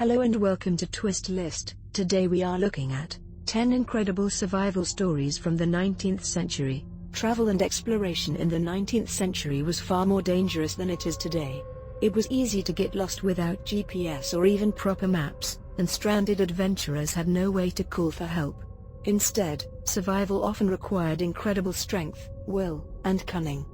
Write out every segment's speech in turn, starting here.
Hello and welcome to Twist List. Today we are looking at 10 incredible survival stories from the 19th century. Travel and exploration in the 19th century was far more dangerous than it is today. It was easy to get lost without GPS or even proper maps, and stranded adventurers had no way to call for help. Instead, survival often required incredible strength, will, and cunning.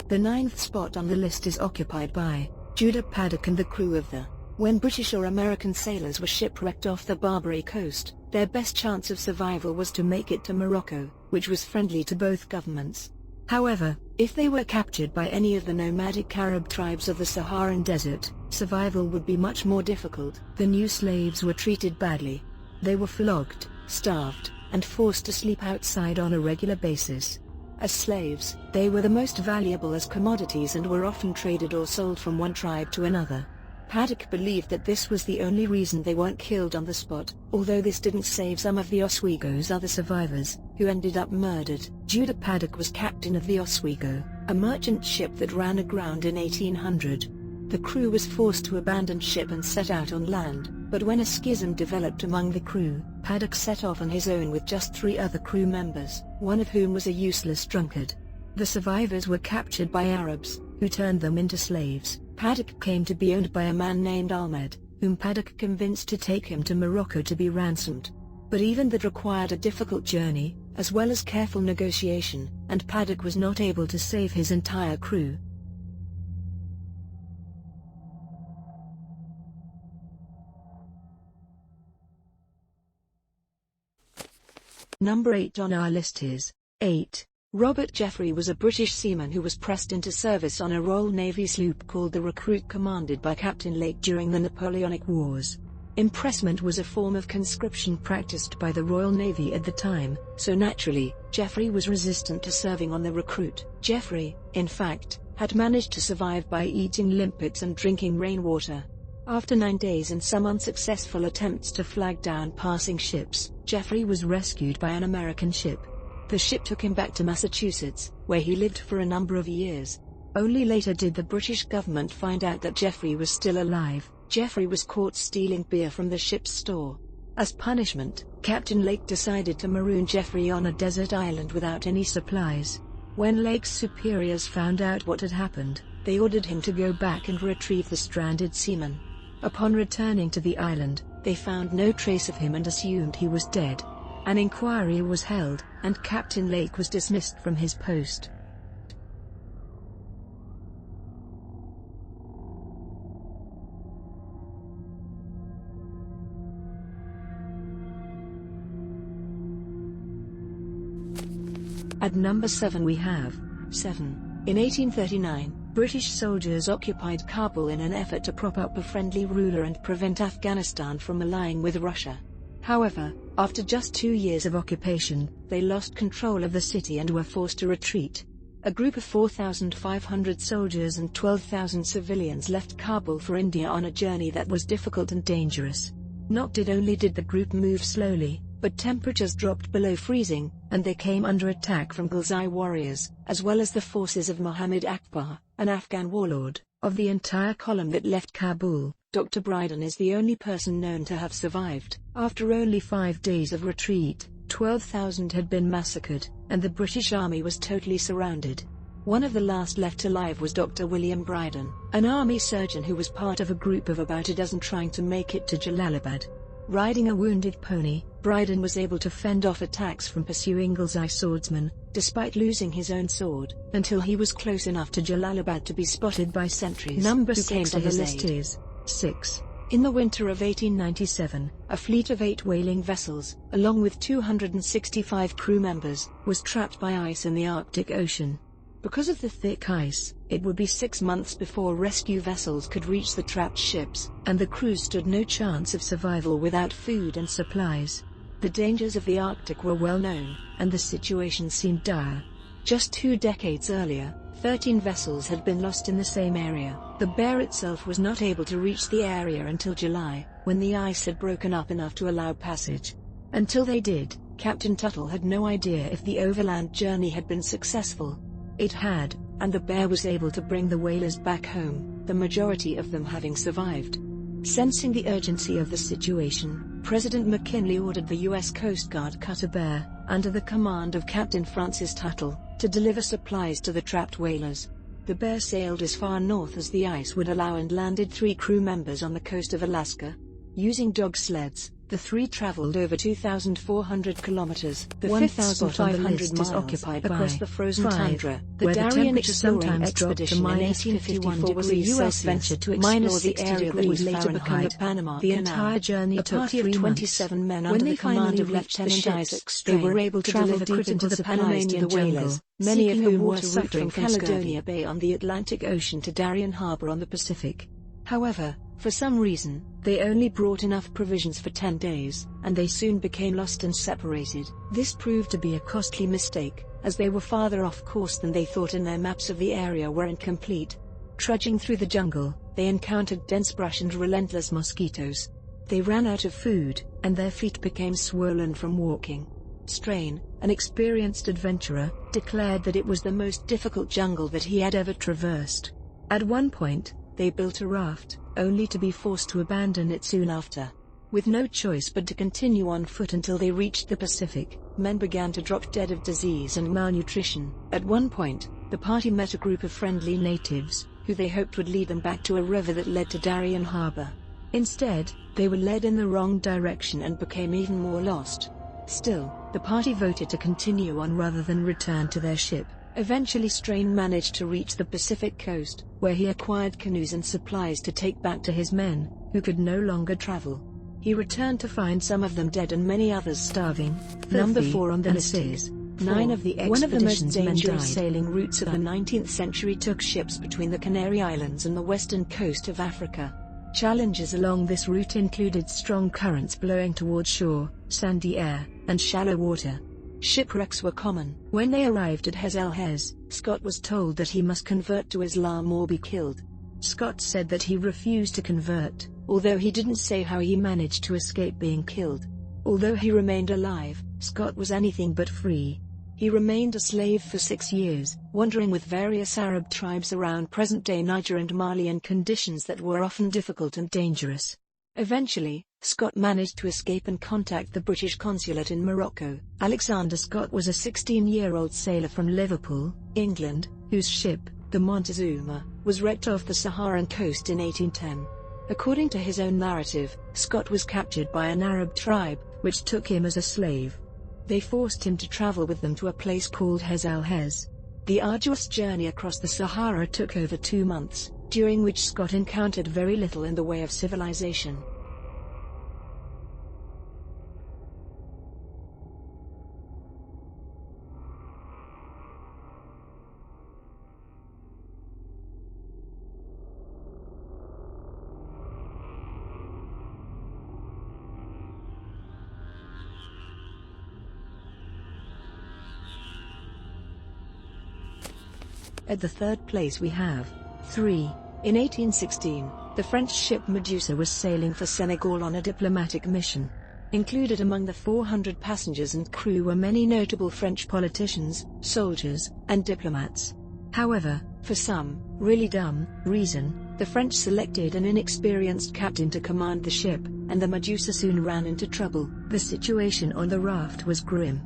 The 9th spot on the list is occupied by Judah Paddock and the crew of the When British or American sailors were shipwrecked off the Barbary coast, their best chance of survival was to make it to Morocco, which was friendly to both governments. However, if they were captured by any of the nomadic Arab tribes of the Saharan desert, survival would be much more difficult. The new slaves were treated badly. They were flogged, starved, and forced to sleep outside on a regular basis. As slaves, they were the most valuable as commodities and were often traded or sold from one tribe to another. Paddock believed that this was the only reason they weren't killed on the spot, although this didn't save some of the Oswego's other survivors, who ended up murdered. Judah Paddock was captain of the Oswego, a merchant ship that ran aground in 1800. The crew was forced to abandon ship and set out on land, but when a schism developed among the crew, Paddock set off on his own with just 3 other crew members, one of whom was a useless drunkard. The survivors were captured by Arabs, who turned them into slaves. Paddock came to be owned by a man named Ahmed, whom Paddock convinced to take him to Morocco to be ransomed. But even that required a difficult journey, as well as careful negotiation, and Paddock was not able to save his entire crew. Number 8 on our list is 8. Robert Jeffrey was a British seaman who was pressed into service on a Royal Navy sloop called the Recruit, commanded by Captain Lake during the Napoleonic Wars. Impressment was a form of conscription practiced by the Royal Navy at the time, so naturally, Jeffrey was resistant to serving on the Recruit. Jeffrey, in fact, had managed to survive by eating limpets and drinking rainwater. After 9 days and some unsuccessful attempts to flag down passing ships, Jeffrey was rescued by an American ship. The ship took him back to Massachusetts, where he lived for a number of years. Only later did the British government find out that Jeffrey was still alive. Jeffrey was caught stealing beer from the ship's store. As punishment, Captain Lake decided to maroon Jeffrey on a desert island without any supplies. When Lake's superiors found out what had happened, they ordered him to go back and retrieve the stranded seaman. Upon returning to the island, they found no trace of him and assumed he was dead. An inquiry was held, and Captain Lake was dismissed from his post. At number 7 we have 7. In 1839, British soldiers occupied Kabul in an effort to prop up a friendly ruler and prevent Afghanistan from allying with Russia. However, after just 2 years of occupation, they lost control of the city and were forced to retreat. A group of 4,500 soldiers and 12,000 civilians left Kabul for India on a journey that was difficult and dangerous. Not only did the group move slowly, but temperatures dropped below freezing, and they came under attack from Ghilzai warriors, as well as the forces of Muhammad Akbar, an Afghan warlord. Of the entire column that left Kabul, Dr. Brydon is the only person known to have survived. After only 5 days of retreat, 12,000 had been massacred, and the British army was totally surrounded. One of the last left alive was Dr. William Brydon, an army surgeon who was part of a group of about a dozen trying to make it to Jalalabad. Riding a wounded pony, Brydon was able to fend off attacks from pursuing Ghilzai swordsmen, despite losing his own sword, until he was close enough to Jalalabad to be spotted by sentries. Number 6 on the list is 6. In the winter of 1897, a fleet of 8 whaling vessels, along with 265 crew members, was trapped by ice in the Arctic Ocean. Because of the thick ice, it would be 6 months before rescue vessels could reach the trapped ships, and the crew stood no chance of survival without food and supplies. The dangers of the Arctic were well known, and the situation seemed dire. Just 2 decades earlier, 13 vessels had been lost in the same area. The Bear itself was not able to reach the area until July, when the ice had broken up enough to allow passage. Until they did, Captain Tuttle had no idea if the overland journey had been successful. It had, and the Bear was able to bring the whalers back home, the majority of them having survived. Sensing the urgency of the situation, President McKinley ordered the U.S. Coast Guard cutter Bear, under the command of Captain Francis Tuttle, to deliver supplies to the trapped whalers. The Bear sailed as far north as the ice would allow and landed 3 crew members on the coast of Alaska. Using dog sleds, the 3 traveled over 2,400 kilometers, the 1,500 miles occupied across the frozen tundra. The Darien exploring expedition in 1854 was a U.S. venture to explore the area that would later become the Panama Canal. The entire journey took 3 months. 27 men under the command of Lieutenant Isaac Strain, they were able to travel deep into the Panamanian jungle, many of whom were suffering from Caledonia Bay on the Atlantic Ocean to Darien Harbor on the Pacific. However, for some reason, they only brought enough provisions for 10 days, and they soon became lost and separated. This proved to be a costly mistake, as they were farther off course than they thought and their maps of the area were incomplete. Trudging through the jungle, they encountered dense brush and relentless mosquitoes. They ran out of food, and their feet became swollen from walking. Strain, an experienced adventurer, declared that it was the most difficult jungle that he had ever traversed. At one point, they built a raft, only to be forced to abandon it soon after. With no choice but to continue on foot until they reached the Pacific, men began to drop dead of disease and malnutrition. At one point, the party met a group of friendly natives, who they hoped would lead them back to a river that led to Darien Harbor. Instead, they were led in the wrong direction and became even more lost. Still, the party voted to continue on rather than return to their ship. Eventually Strain managed to reach the Pacific coast, where he acquired canoes and supplies to take back to his men, who could no longer travel. He returned to find some of them dead and many others starving. Number 4 on the list is 9 of the expedition's one of the most dangerous sailing routes of the 19th century took ships between the Canary Islands and the western coast of Africa. Challenges along this route included strong currents blowing toward shore, sandy air, and shallow water. Shipwrecks were common. When they arrived at Hes El Hes, Scott was told that he must convert to Islam or be killed. Scott said that he refused to convert, although he didn't say how he managed to escape being killed. Although he remained alive, Scott was anything but free. He remained a slave for 6 years, wandering with various Arab tribes around present-day Niger and Mali in conditions that were often difficult and dangerous. Eventually, Scott managed to escape and contact the British consulate in Morocco. Alexander Scott was a 16-year-old sailor from Liverpool, England, whose ship, the Montezuma, was wrecked off the Saharan coast in 1810. According to his own narrative, Scott was captured by an Arab tribe, which took him as a slave. They forced him to travel with them to a place called Hes El Hes. The arduous journey across the Sahara took over 2 months, during which Scott encountered very little in the way of civilization. At the 3rd place we have 3. In 1816, the French ship Medusa was sailing for Senegal on a diplomatic mission. Included among the 400 passengers and crew were many notable French politicians, soldiers, and diplomats. However, for some really dumb reason, the French selected an inexperienced captain to command the ship, and the Medusa soon ran into trouble. The situation on the raft was grim.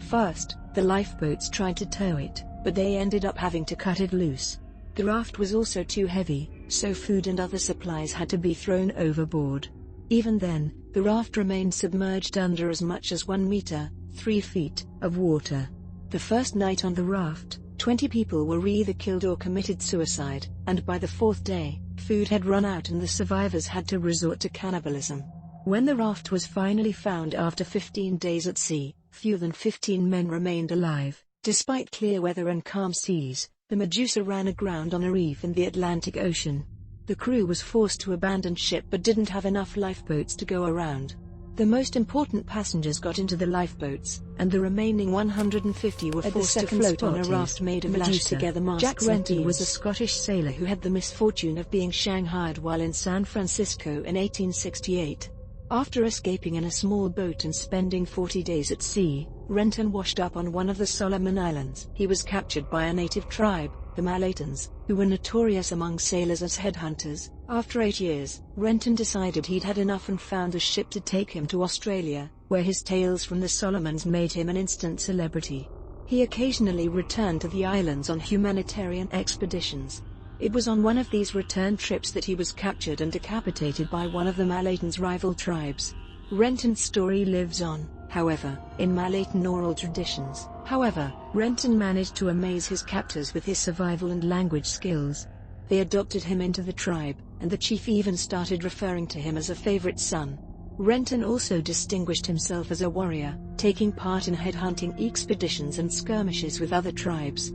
First, the lifeboats tried to tow it, but they ended up having to cut it loose. The raft was also too heavy, so food and other supplies had to be thrown overboard. Even then, the raft remained submerged under as much as 1 meter, 3 feet, of water. The first night on the raft, 20 people were either killed or committed suicide, and by the 4th day, food had run out and the survivors had to resort to cannibalism. When the raft was finally found after 15 days at sea, fewer than 15 men remained alive. Despite clear weather and calm seas, the Medusa ran aground on a reef in the Atlantic Ocean. The crew was forced to abandon ship but didn't have enough lifeboats to go around. The most important passengers got into the lifeboats, and the remaining 150 were forced to float on a raft made of lashed-together masts. Jack Renton was a Scottish sailor who had the misfortune of being shanghaied while in San Francisco in 1868. After escaping in a small boat and spending 40 days at sea, Renton washed up on one of the Solomon Islands. He was captured by a native tribe, the Malaytons, who were notorious among sailors as headhunters. After 8 years, Renton decided he'd had enough and found a ship to take him to Australia, where his tales from the Solomons made him an instant celebrity. He occasionally returned to the islands on humanitarian expeditions. It was on one of these return trips that he was captured and decapitated by one of the Malaytons' rival tribes. Renton's story lives on, however, in Malayton oral traditions. However, Renton managed to amaze his captors with his survival and language skills. They adopted him into the tribe, and the chief even started referring to him as a favorite son. Renton also distinguished himself as a warrior, taking part in headhunting expeditions and skirmishes with other tribes.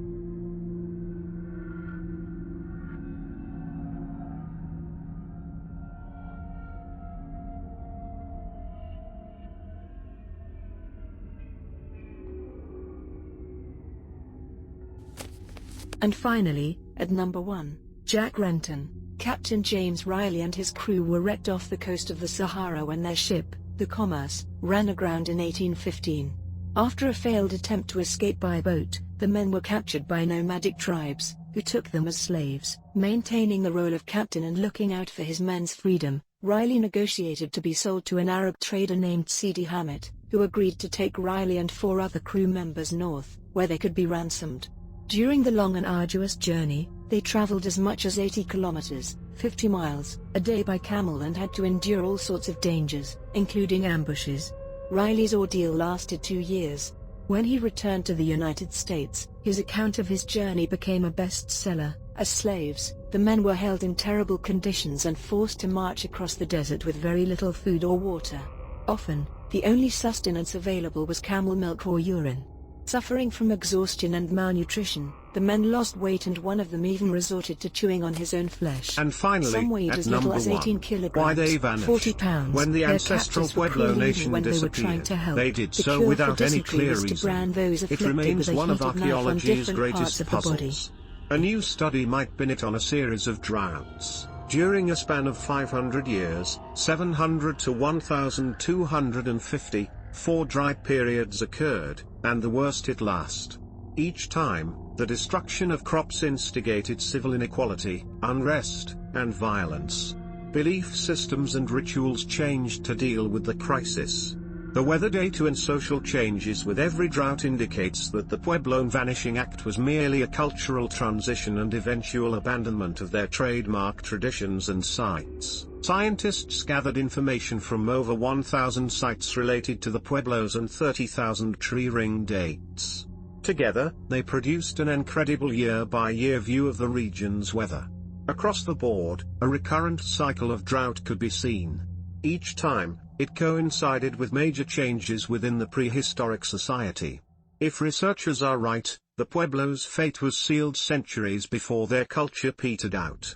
And finally, at number 1, Jack Renton. Captain James Riley and his crew were wrecked off the coast of the Sahara when their ship, the Commerce, ran aground in 1815. After a failed attempt to escape by boat, the men were captured by nomadic tribes, who took them as slaves. Maintaining the role of captain and looking out for his men's freedom, Riley negotiated to be sold to an Arab trader named Sidi Hamet, who agreed to take Riley and 4 other crew members north, where they could be ransomed. During the long and arduous journey, they traveled as much as 80 kilometers, 50 miles, a day by camel and had to endure all sorts of dangers, including ambushes. Riley's ordeal lasted 2 years. When he returned to the United States, his account of his journey became a bestseller. As slaves, the men were held in terrible conditions and forced to march across the desert with very little food or water. Often, the only sustenance available was camel milk or urine. Suffering from exhaustion and malnutrition, the men lost weight and one of them even resorted to chewing on his own flesh. And finally, some weighed at as little number as 18 1, kilograms, why they vanished. 40 pounds. When the Their ancestral captors were Pueblo cruel nation even when they were trying disappeared, to help. they did The so cure without for any dysentery clear was to reason. brand those It afflicted remains with a one of heated knife on archaeology's different greatest parts of the body. puzzles. A new study might pin it on a series of droughts. During a span of 500 years, 700 to 1,250, 4 dry periods occurred, and the worst at last. Each time, the destruction of crops instigated civil inequality, unrest, and violence. Belief systems and rituals changed to deal with the crisis. The weather data and social changes with every drought indicates that the Pueblo Vanishing Act was merely a cultural transition and eventual abandonment of their trademark traditions and sites. Scientists gathered information from over 1,000 sites related to the Pueblos and 30,000 tree ring dates. Together, they produced an incredible year-by-year view of the region's weather. Across the board, a recurrent cycle of drought could be seen. Each time, it coincided with major changes within the prehistoric society. If researchers are right, the Pueblo's fate was sealed centuries before their culture petered out.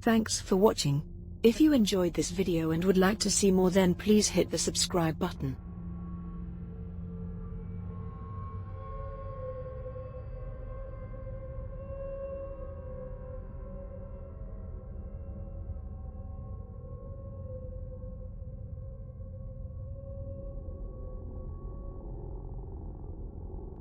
Thanks for watching. If you enjoyed this video and would like to see more, then please hit the subscribe button.